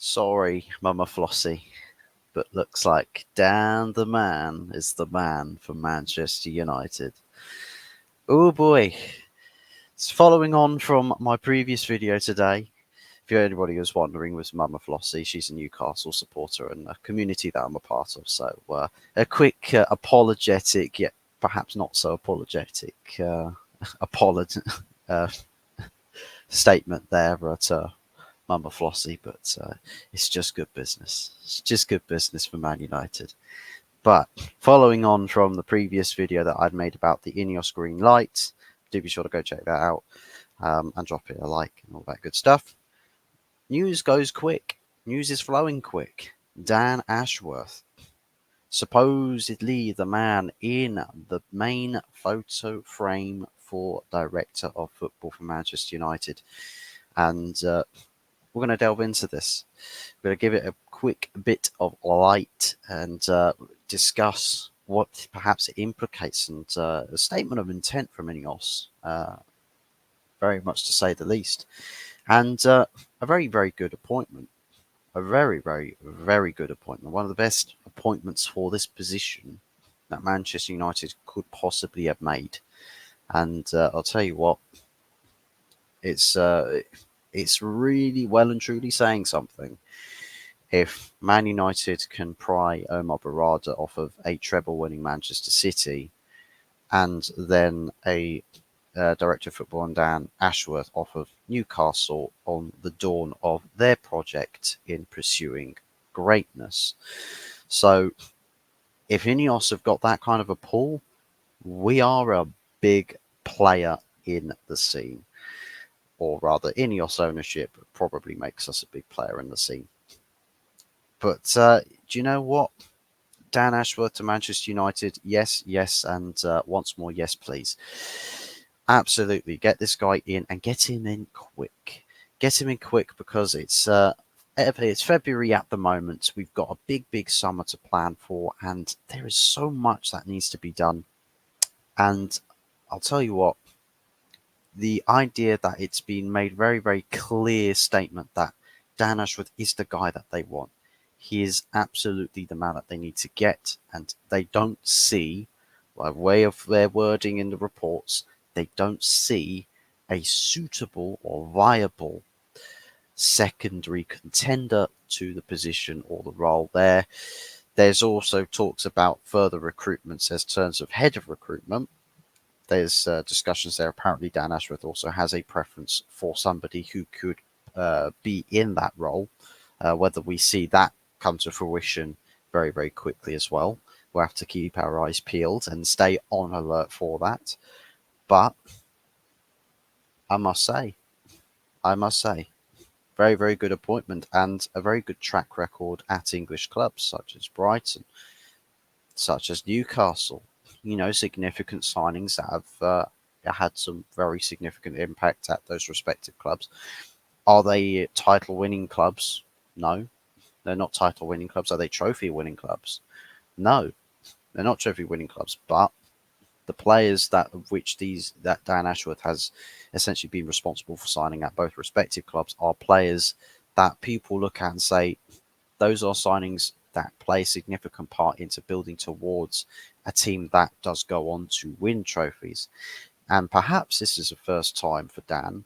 Sorry, Mama Flossie, but looks like Dan the Man is the man for Manchester United. Oh boy. It's following on from my previous video today. If anybody was wondering, was Mama Flossie. She's a Newcastle supporter and a community that I'm a part of. So a quick apologetic, yet perhaps not so apologetic uh, statement there at Mama Flossie, but it's just good business. It's just good business for Man United. But following on from the previous video that I'd made about the Ineos green light, do be sure to go check that out and drop it a like and all that good stuff. News goes quick. News is flowing quick. Dan Ashworth, supposedly the man in the main photo frame for Director of Football for Manchester United. And we're going to delve into this. We're going to give it a quick bit of light and discuss what perhaps it implicates and a statement of intent from Ineos, very much to say the least. And a very, very good appointment. A very, very, very good appointment. One of the best appointments for this position that Manchester United could possibly have made. And I'll tell you what, it's really well and truly saying something if Man United can pry Omar Barada off of a treble-winning Manchester City and then a Director of Football and Dan Ashworth off of Newcastle on the dawn of their project in pursuing greatness. So if Ineos have got that kind of a pull, we are a big player in the scene. Or rather, Ineos ownership probably makes us a big player in the scene. But do you know what? Dan Ashworth to Manchester United, yes, yes, and once more, yes, please. Absolutely, get this guy in and get him in quick. Get him in quick because it's February at the moment. We've got a big, big summer to plan for, and there is so much that needs to be done. And I'll tell you what, the idea that it's been made very, very clear statement that Dan Ashworth is the guy that they want. He is absolutely the man that they need to get, and they don't see, by way of their wording in the reports, they don't see a suitable or viable secondary contender to the position or the role there. There's also talks about further recruitments as terms of head of recruitment. There's discussions there. Apparently, Dan Ashworth also has a preference for somebody who could be in that role. Whether we see that come to fruition very, very quickly as well, we'll have to keep our eyes peeled and stay on alert for that. But I must say, very, very good appointment and a very good track record at English clubs such as Brighton, such as Newcastle. Significant signings that have had some very significant impact at those respective clubs. Are they title-winning clubs? No, they're not title-winning clubs. Are they trophy-winning clubs? No, they're not trophy-winning clubs. But the players that Dan Ashworth has essentially been responsible for signing at both respective clubs are players that people look at and say, those are signings that play a significant part into building towards a team that does go on to win trophies. And perhaps this is the first time for Dan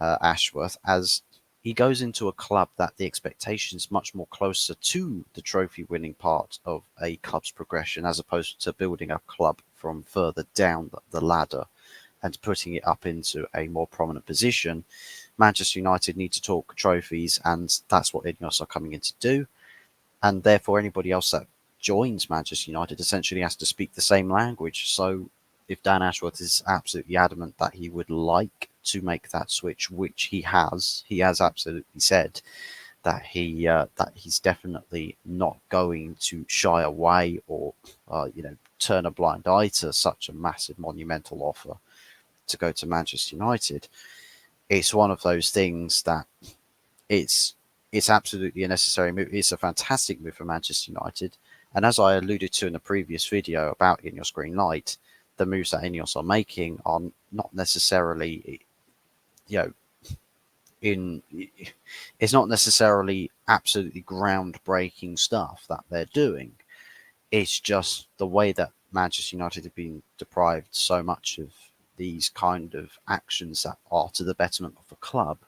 Ashworth as he goes into a club that the expectation is much more closer to the trophy winning part of a club's progression as opposed to building a club from further down the ladder and putting it up into a more prominent position. Manchester United need to talk trophies, and that's what Ineos are coming in to do. And therefore, anybody else that joins Manchester United essentially has to speak the same language. So if Dan Ashworth is absolutely adamant that he would like to make that switch, which he has absolutely said that he's definitely not going to shy away or turn a blind eye to such a massive monumental offer to go to Manchester United. It's one of those things that it's absolutely a necessary move. It's a fantastic move for Manchester United. And as I alluded to in the previous video about Ineos Green Light, the moves that Ineos are making are not necessarily, in it's not necessarily absolutely groundbreaking stuff that they're doing. It's just the way that Manchester United have been deprived so much of these kind of actions that are to the betterment of the club.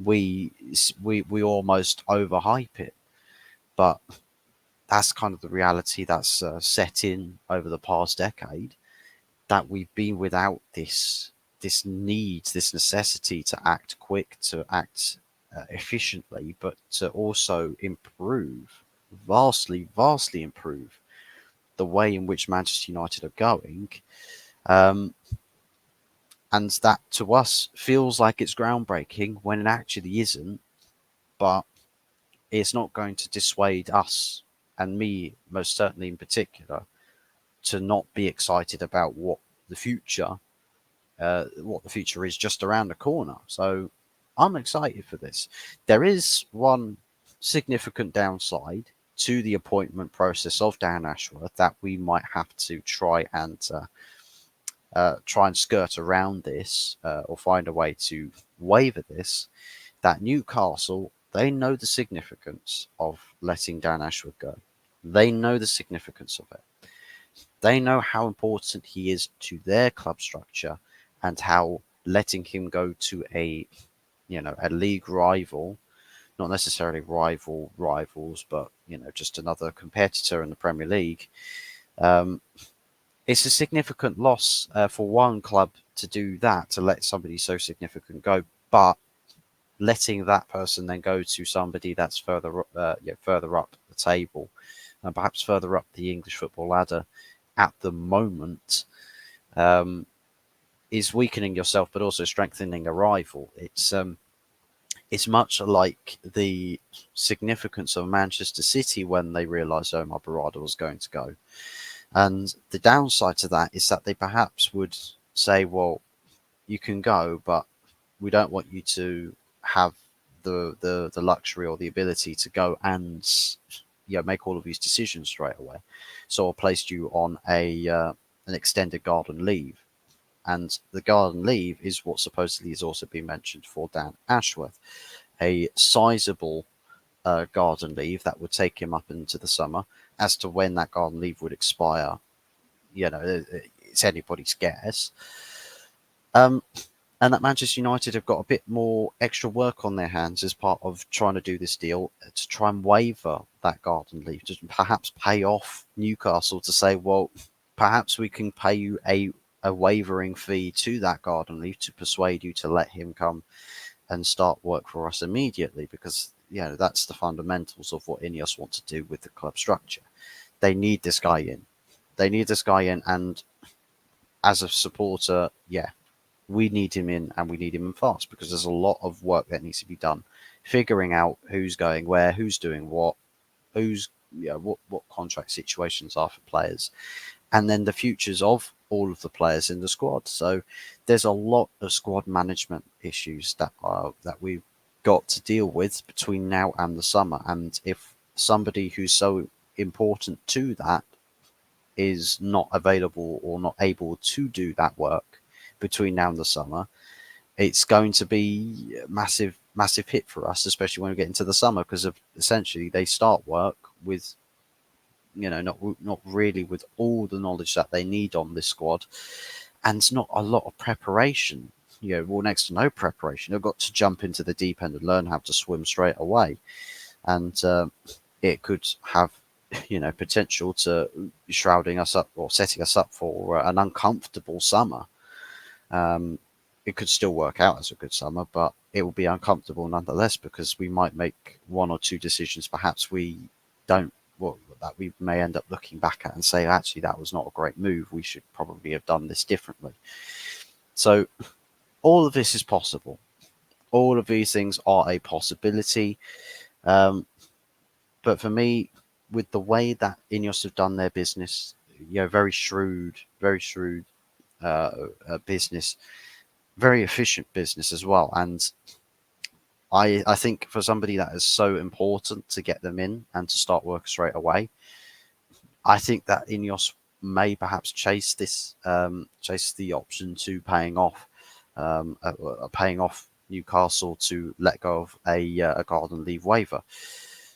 We almost overhype it, but that's kind of the reality that's set in over the past decade. That we've been without this need, this necessity to act quick, to act efficiently, but to also improve, vastly improve the way in which Manchester United are going. Um, and that to us feels like it's groundbreaking when it actually isn't, but it's not going to dissuade us, and me most certainly in particular, to not be excited about what the future is just around the corner. So I'm excited for this. There is one significant downside to the appointment process of Dan Ashworth that we might have to try and skirt around this, or find a way to waiver this. That Newcastle, they know the significance of letting Dan Ashworth go. They know the significance of it. They know how important he is to their club structure, and how letting him go to a league rival, not necessarily rivals, but just another competitor in the Premier League. Um, it's a significant loss for one club to do that, to let somebody so significant go, but letting that person then go to somebody that's further up the table, and perhaps further up the English football ladder at the moment, is weakening yourself, but also strengthening a rival. It's much like the significance of Manchester City when they realised Omar Barada was going to go. And the downside to that is that they perhaps would say, well, you can go, but we don't want you to have the luxury or the ability to go and make all of these decisions straight away. So I placed you on an extended garden leave. And the garden leave is what supposedly has also been mentioned for Dan Ashworth, a sizable garden leave that would take him up into the summer. As to when that garden leave would expire, it's anybody's guess. And that Manchester United have got a bit more extra work on their hands as part of trying to do this deal, to try and waiver that garden leave, to perhaps pay off Newcastle, to say, well, perhaps we can pay you a wavering fee to that garden leave to persuade you to let him come and start work for us immediately, because that's the fundamentals of what Ineos want to do with the club structure. They need this guy in. And as a supporter, we need him in, and we need him in fast, because there's a lot of work that needs to be done, figuring out who's going where, who's doing what, what contract situations are for players, and then the futures of all of the players in the squad. So there's a lot of squad management issues that we've got to deal with between now and the summer. And if somebody who's so important to that is not available or not able to do that work between now and the summer, it's going to be a massive hit for us, especially when we get into the summer, because of essentially they start work with not really with all the knowledge that they need on this squad, and it's not a lot of preparation. Next to no preparation. They've got to jump into the deep end and learn how to swim straight away, and it could have potential to shrouding us up or setting us up for an uncomfortable summer. It could still work out as a good summer, but it will be uncomfortable nonetheless, because we might make one or two decisions perhaps that we may end up looking back at and say, actually, that was not a great move. We should probably have done this differently. So all of this is possible. All of these things are a possibility. But for me, with the way that Ineos have done their business, very shrewd business, very efficient business as well. And I think for somebody that is so important to get them in and to start work straight away, I think that Ineos may perhaps chase the option to paying off Newcastle to let go of a garden leave waiver.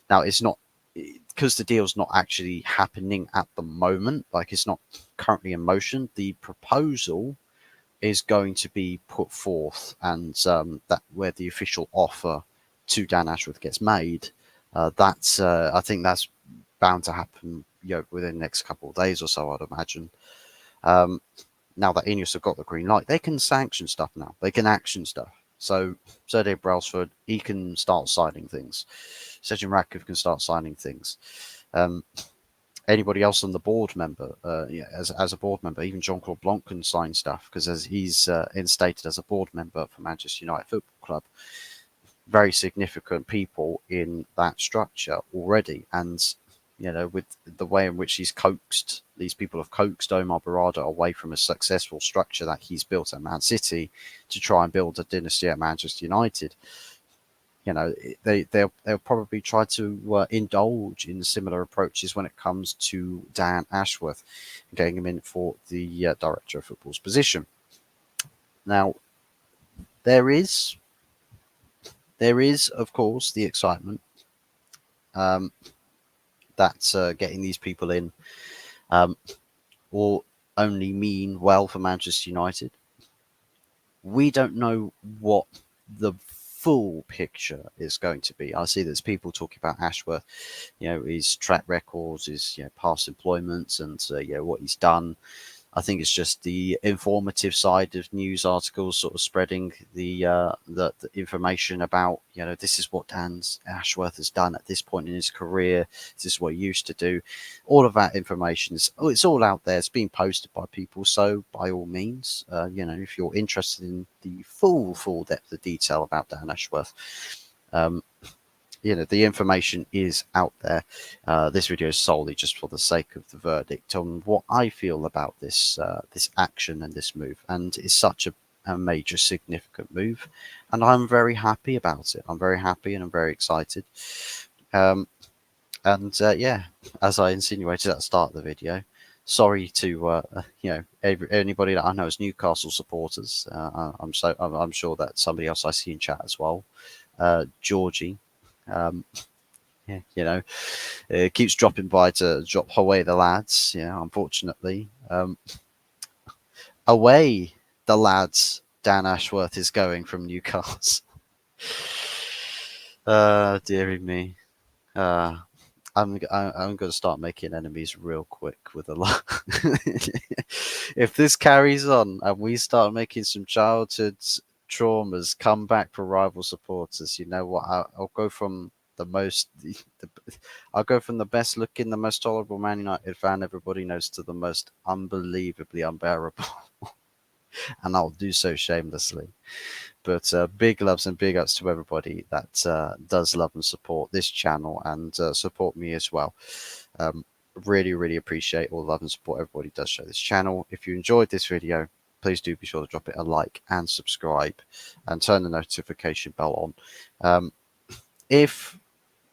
Now, it's not because the deal's not actually happening at the moment, like it's not currently in motion. The proposal is going to be put forth, and that where the official offer to Dan Ashworth gets made. That's I think that's bound to happen, within the next couple of days or so, I'd imagine. Um, Now that Ineos have got the green light, they can sanction stuff now. They can action stuff. So Sergei Brailsford, he can start signing things. Sejin Ratcliffe can start signing things. Um, Anybody else on the board member, as a board member, even Jean-Claude Blanc can sign stuff because as he's instated as a board member for Manchester United Football Club, very significant people in that structure already. And with the way in which these people have coaxed Omar Barada away from a successful structure that he's built at Man City to try and build a dynasty at Manchester United. They'll probably try to indulge in similar approaches when it comes to Dan Ashworth, getting him in for the director of football's position. Now, there is of course the excitement that getting these people in will only mean well for Manchester United. We don't know what the full picture is going to be. I see there's people talking about Ashworth, his track records, his past employments, and what he's done. I think it's just the informative side of news articles sort of spreading the information about, this is what Dan Ashworth has done at this point in his career. This is what he used to do. All of that information it's all out there. It's being posted by people. So by all means, if you're interested in the full depth of detail about Dan Ashworth, the information is out there. This video is solely just for the sake of the verdict on what I feel about this action and this move. And it's such a major, significant move, and I'm very happy about it. I'm very happy and I'm very excited. As I insinuated at the start of the video, sorry to anybody that I know as Newcastle supporters. I'm sure that somebody else I see in chat as well, Georgie. It keeps dropping by to drop away the lads. Unfortunately, away the lads. Dan Ashworth is going from Newcastle. Dearie me. I'm going to start making enemies real quick with a lot. If this carries on and we start making some childhood traumas come back for rival supporters, you know what? I'll go from I'll go from the best looking, the most tolerable Man United fan everybody knows to the most unbelievably unbearable, and I'll do so shamelessly. But big loves and big ups to everybody that does love and support this channel and support me as well. Really, really appreciate all the love and support everybody does show this channel. If you enjoyed this video, please do be sure to drop it a like and subscribe and turn the notification bell on. If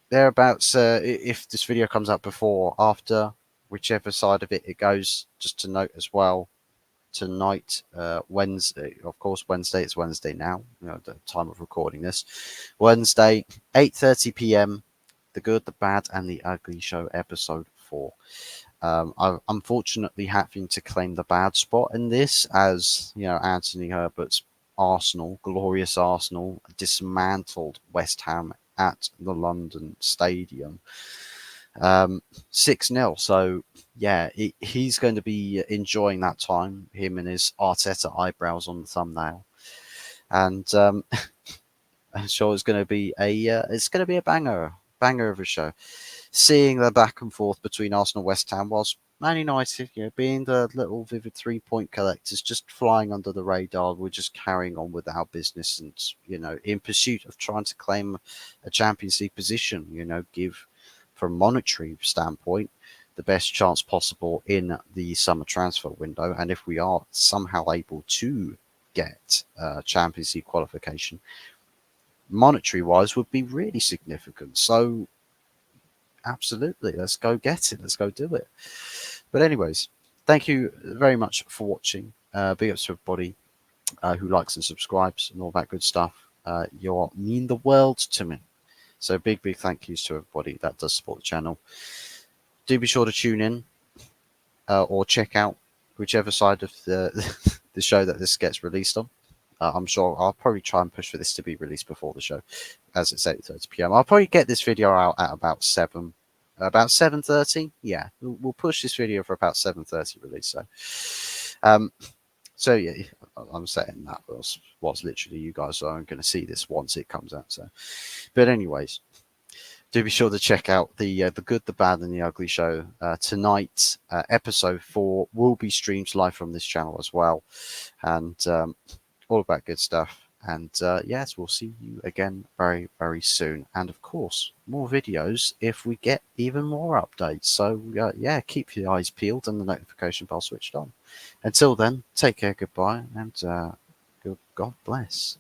this video comes out before or after, whichever side of it goes, just to note as well, tonight, Wednesday, of course, Wednesday, it's Wednesday now, the time of recording this, Wednesday, 8:30 p.m, The Good, the Bad, and the Ugly Show, episode 4. I'm unfortunately having to claim the bad spot in this, as, Anthony Herbert's Arsenal, glorious Arsenal, dismantled West Ham at the London Stadium. 6-0. So yeah, he's going to be enjoying that time, him and his Arteta eyebrows on the thumbnail, and I'm sure it's going to be a banger of a show, seeing the back and forth between Arsenal and West Ham, whilst Man United, being the little vivid 3-point collectors, just flying under the radar. We're just carrying on with our business and, in pursuit of trying to claim a Champions League position, give, from a monetary standpoint, the best chance possible in the summer transfer window. And if we are somehow able to get Champions League qualification, monetary-wise, would be really significant. So absolutely, let's go get it. Let's go do it. But anyways, thank you very much for watching. Big ups to everybody who likes and subscribes and all that good stuff. You mean the world to me. So big thank yous to everybody that does support the channel. Do be sure to tune in or check out whichever side of the the show that this gets released on. I'm sure I'll probably try and push for this to be released before the show, as it's 8:30 p.m. I'll probably get this video out at about 7:30. Yeah, we'll push this video for about 7:30 release. Um, so yeah, I'm saying that was literally you guys are going to see this once it comes out. So, but anyways, do be sure to check out the Good, the Bad, and the Ugly show tonight. Episode 4 will be streamed live from this channel as well, and all about good stuff. And yes, we'll see you again very soon. And of course, more videos if we get even more updates. So yeah, keep your eyes peeled and the notification bell switched on. Until then, take care, goodbye, and God bless.